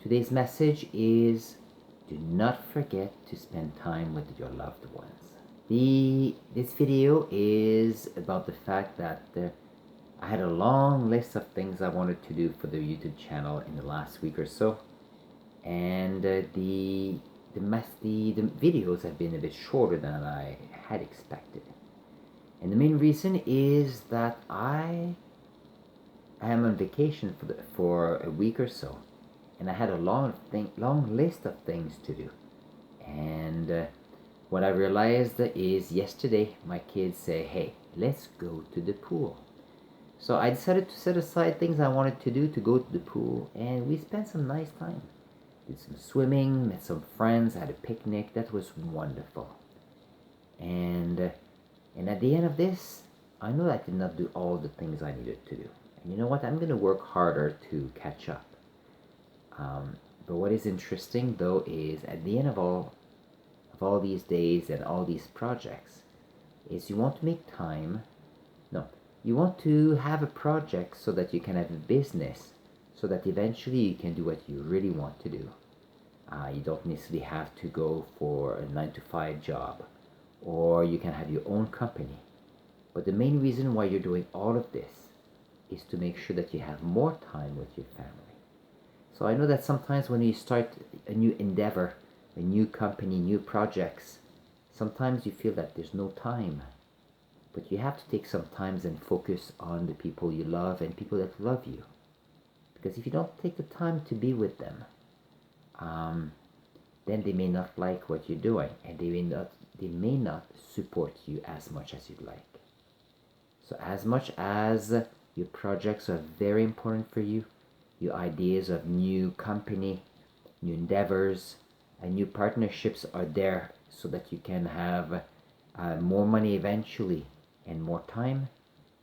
Today's message is do not forget to spend time with your loved ones. This video is about the fact that I had a long list of things I wanted to do for the YouTube channel in the last week or so, and the videos have been a bit shorter than I had expected. And the main reason is that I am on vacation for a week or so, and I had a long list of things to do. And what I realized is yesterday my kids say, "Hey, let's go to the pool." So I decided to set aside things I wanted to do to go to the pool, and we spent some nice time. Did some swimming, met some friends, had a picnic. That was wonderful. And at the end of this, I know I did not do all the things I needed to do. And you know what? I'm going to work harder to catch up. But what is interesting though is at the end of all these days and all these projects is you want to make time. No, you want to have a project so that you can have a business, so that eventually you can do what you really want to do. You don't necessarily have to go for a 9-to-5 job, or you can have your own company. But the main reason why you're doing all of this is to make sure that you have more time with your family. So I know that sometimes when you start a new endeavor, a new company, new projects, sometimes you feel that there's no time. But you have to take some time and focus on the people you love and people that love you. Because if you don't take the time to be with them, then they may not like what you're doing, and they may not support you as much as you'd like. So as much as your projects are very important for you, your ideas of new company, new endeavors, and new partnerships are there so that you can have more money eventually and more time,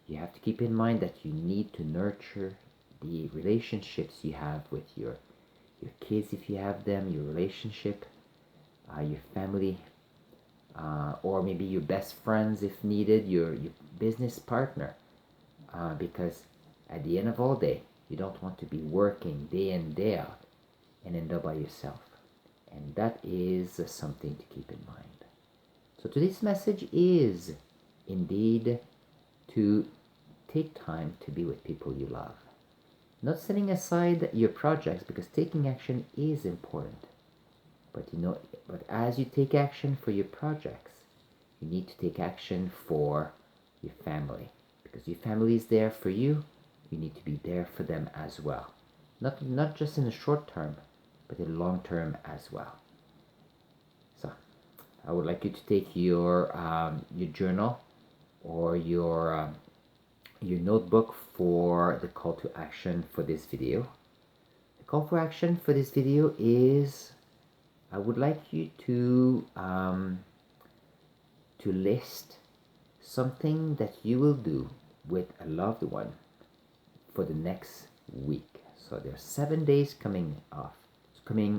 you have to keep in mind that you need to nurture the relationships you have with your kids if you have them, your relationship, your family, or maybe your best friends if needed, your business partner, because at the end of all day, you don't want to be working day in, day out and end up by yourself. And that is something to keep in mind. So today's message is indeed to take time to be with people you love. Not setting aside your projects, because taking action is important. But as you take action for your projects, you need to take action for your family. Because your family is there for you, you need to be there for them as well. Not just in the short term, but in the long term as well. So I would like you to take your journal or your notebook for the call to action for this video. The call for action for this video is I would like you to list something that you will do with a loved one for the next week. So there are 7 days coming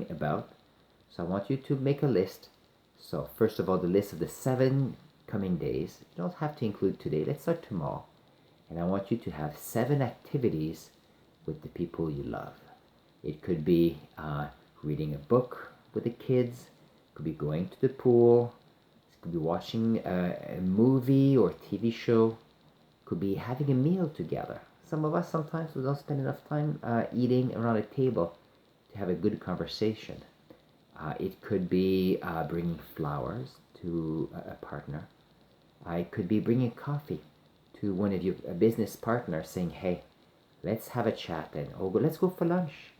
about. So I want you to make a list. So first of all, the list of the 7 coming days. You don't have to include today. Let's start tomorrow. And I want you to have 7 activities with the people you love. It could be reading a book with the kids. It could be going to the pool. It could be watching a movie or TV show. It could be having a meal together. Some of us sometimes we don't spend enough time eating around a table to have a good conversation. It could be bringing flowers to a partner. It could be bringing coffee to one of your business partners, saying, "Hey, let's have a chat," and let's go for lunch.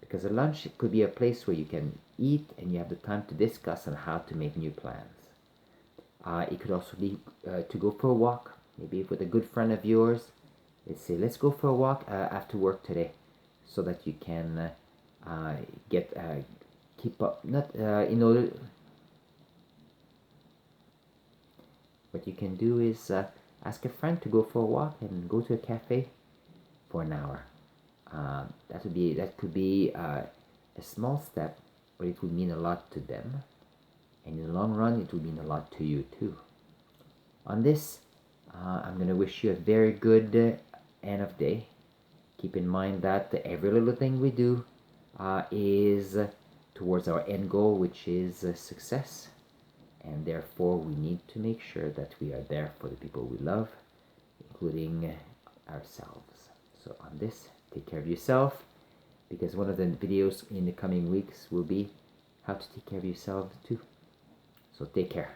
Because a lunch could be a place where you can eat and you have the time to discuss on how to make new plans. It could also be to go for a walk, maybe with a good friend of yours. Let's go for a walk after work today, so that you can keep up. Not in order. What you can do is ask a friend to go for a walk and go to a cafe for an hour. That could be a small step, but it would mean a lot to them, and in the long run, it would mean a lot to you too. On this, I'm going to wish you a very good end of day. Keep in mind that every little thing we do is towards our end goal, which is success. And therefore, we need to make sure that we are there for the people we love, including ourselves. So on this, take care of yourself, because one of the videos in the coming weeks will be how to take care of yourself too. So take care.